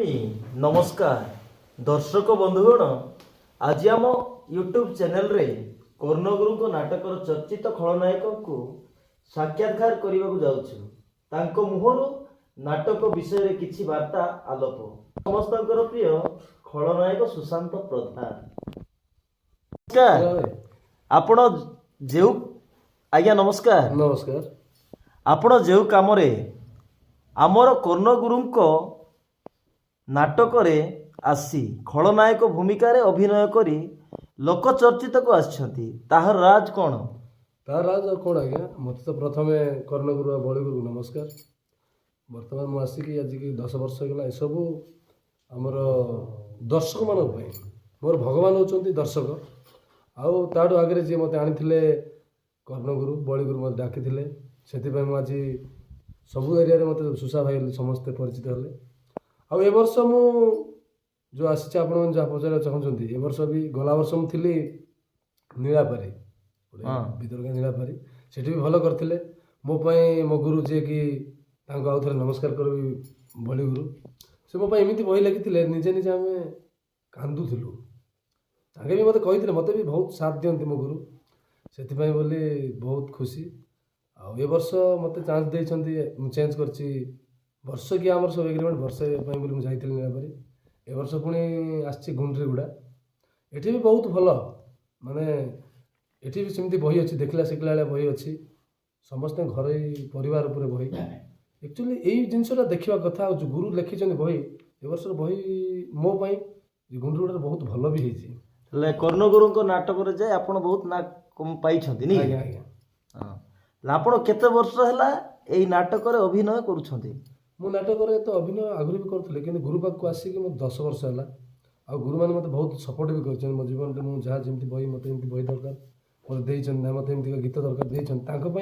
नमस्कार दर्शक बंधुगण आज आम यूट्यूब चैनल रे कर्णगुरु को नाटकर चर्चित खलनायक को साक्षात्कार करने को जाउछु तांको मुहरु नाटक विषय रे किछि वार्ता आलोप समस्तकर प्रिय खलनायक सुशांत प्रधान नमस्कार आपण जेउ आज्ञा नमस्कार नमस्कार आपण जेउ काम रे आमर कर्णगुरु को नाटक रे आसी खलनायक भूमिका रे अभिनय करी लोक चर्चित को आछंती ताहर राज कोन तार राज कोण आज्ञा मत तो प्रथमे कर्णगुरु बलिगुरु नमस्कार वर्तमान मु आसिकी आज की 10 वर्ष होगा ए सब आमर दर्शक मान मोर भगवान होचंती दर्शक आउ ताडू आगे जे मते आनिथिले कर्णगुरु बलिगुरु मते डाकिथिले सेति मु आज सब एरिया रे मते सुशा भाई समस्त परिचित हले आ ए वर्ष मु जो आसी आपण जहाँ पचार चाहते ए वर्ष भी गला वर्ष मुझी नीलापारी भीतर नीलापारी से भी भल करते मोपाई मो गुरु जी कि आउ थे नमस्कार कर बली गुरु से मोपाई एमती बही लगी निजे निजे आम कांदुलु ताके भी मत कही मत भी बहुत साथ दिखती मो गुरु से बोली बहुत खुशी आ वर्ष मत चान्स देती चेंज कर वर्ष कि आम सब एग्रीमेंट वर्ष मुझे जाइली नीलापारी ए वर्ष पुणी आसी गुंड्रीगुड़ा एठी भी बहुत भल माने एठी भी सेमती बही अच्छी देखला शिखला बही अच्छी समस्त घर परिवार उपर बही एक्चुअली यही जिनसा देखा कथा जो गुरु लिखिं बही ए वर्ष बही मो गुंड्रीगुड़ा बहुत भल भी होती कर्णगुरु नाटक रे जाए आपण बहुत ना पाइछंती नी आज्ञा आज्ञा आपण केते वर्ष हैला एई नाटक रे अभिनय करूछंती मो नाटक तो अभिनय आगुरी भी करुले कि गुरु पाक आसिक मत 10 वर्ष है आ गुरु मैंने मत बहुत सपोर्ट भी कर मो जीवन में मुझे जहाँ जमी बही मत बही दरकार मत देते मत गीत दरकार देते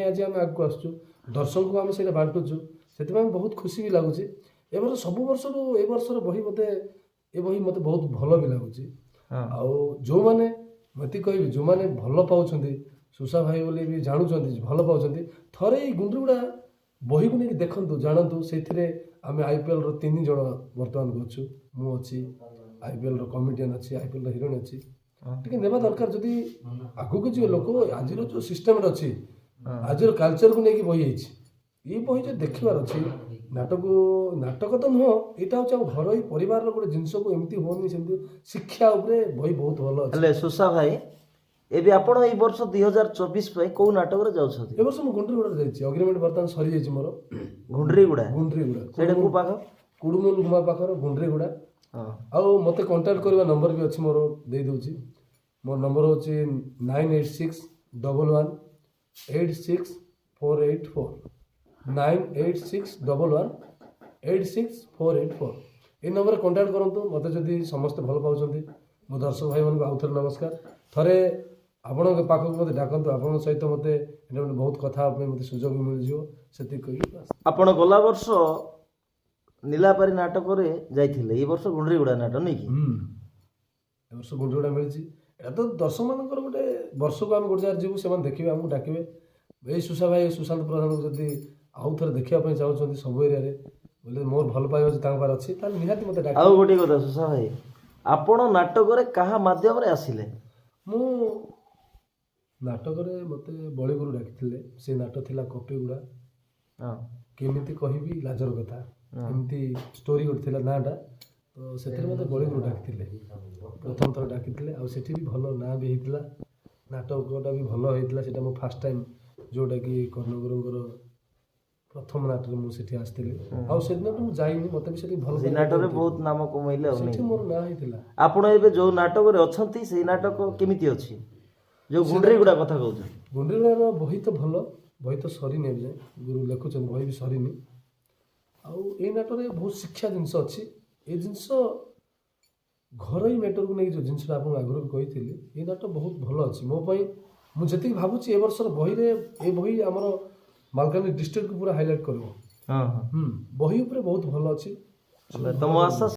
आज आम आगे आसचु दर्शक को आम से बांटुचु से बहुत खुशी भी लगुच ए वर्ष सब वर्ष ए वर्ष बही मत ए बही मत बहुत भल भी लगुच जो मैंने मत कह जो मैंने भल पाँच सुशा भाई बोली भी जानूँ भल पाँच थे गुंड्रीगुड़ा बही को नहीं देखु जानतु से आम आईपीएल रो 3 जन बर्तमान करछु मु अच्छी आईपीएल रो कमिटियन अच्छी आईपीएल रो हिरोइन अच्छी टिके नेबा दरकार जदि आगु के जो लोक आज जो सिस्टम अच्छी आज कल्चर को लेकिन बही ये बही जो देखबार अच्छी नाटक तो नुह यहाँ हूँ घर ही परिवार गोटे जिनस को एमती होनी सेमती शिक्षा उपरे बही बहुत भल अच्छे सुशा भाई एबे आपण ए वर्ष 2024 पे को नाटक रे जाउछथि ए वर्ष मु गुंड्रीगुड़ा जाइछि एग्रीमेंट बर्तमान सरी जाइछि मोर गुंड्रीगुड़ा सेडे को पाख कुडुमुल गुमा पाखर गुंड्रीगुड़ा आ मते कांटेक्ट करबा नंबर भी अछि मोर दे दोछि मोर नंबर होछि 9861118648 9861186484 ए नंबर कांटेक्ट करंतु मते जदी समस्त भल पाउछंती मो दर्शक भाई मन आउ थे नमस्कार थरे आपण पाखक मत डाकतु आपण सहित मत बहुत कथा मत सुजोग मिल जाए आपण गला वर्ष नीलापारी नाटक रे जाइथिले ए वर्ष गुंड्रीगुड़ा नाटक नहीं कि ए वर्ष गुंड्रीगुड़ा मिलछि एटा तो दर्शक मानकर गोटे वर्ष को हम गोटे जार जीवु से देखिबे हमको डाकिबे ए सुशा भाई सुशांत प्रधान को जदी आउ थरे देखिया पय चाहउछन्ती सब एरिया रे बोले मोर भल पाइबा जे तांग पार अछि ताल निहाती मते डाक आउ गोटे कथा सुशा भाई आपण नाटक रे कहा माध्यम रे आसिले मु नाटक रे मते बड़ी गुरु डाकिथिले से नाटक थिला कपिगुड़ा केमिति कहिबी लाजर कथा एमती स्टोरी करथिला नाटा तो सेतिर मते बड़ी गुरु डाकिथिले प्रथम थर डाकिथिले आ सेठी भी भलो ना भी हेतिला नाटकटा भी भलो हेतिला सेटा मो फर्स्ट टाइम जोटा कि कर्णगुरुंकर प्रथम नाटक मु सेठी आस्थिले आ सेदिन तो जाइनी मते भी सेठी भलो से नाटक रे बहुत नाम कमैले सेठी मोर ना हेतिला आपण एबे जो नाटक रे अछंती से नाटक केमिति अछि जो गुंड्रीगुड़ा कथा कहउछ गुंड्रीगुड़ा बही तो भल बही तो सरी नहीं जाए गुरु लिखुचन बही भी सरीनी आउ ए नाटक रे बहुत शिक्षा जिनस अच्छी ए जिनस घर ही मैटर को नहीं जो जिनस आप आगुरी कही ए नाटक बहुत भल अच्छी मो मुझे भावुची ए वर्ष बही रे ए बही आमर मालकानगिरी डिस्ट्रिक्ट को पूरा हाईलाइट कर बही उपरे बहुत भल अच्छी तुम आशा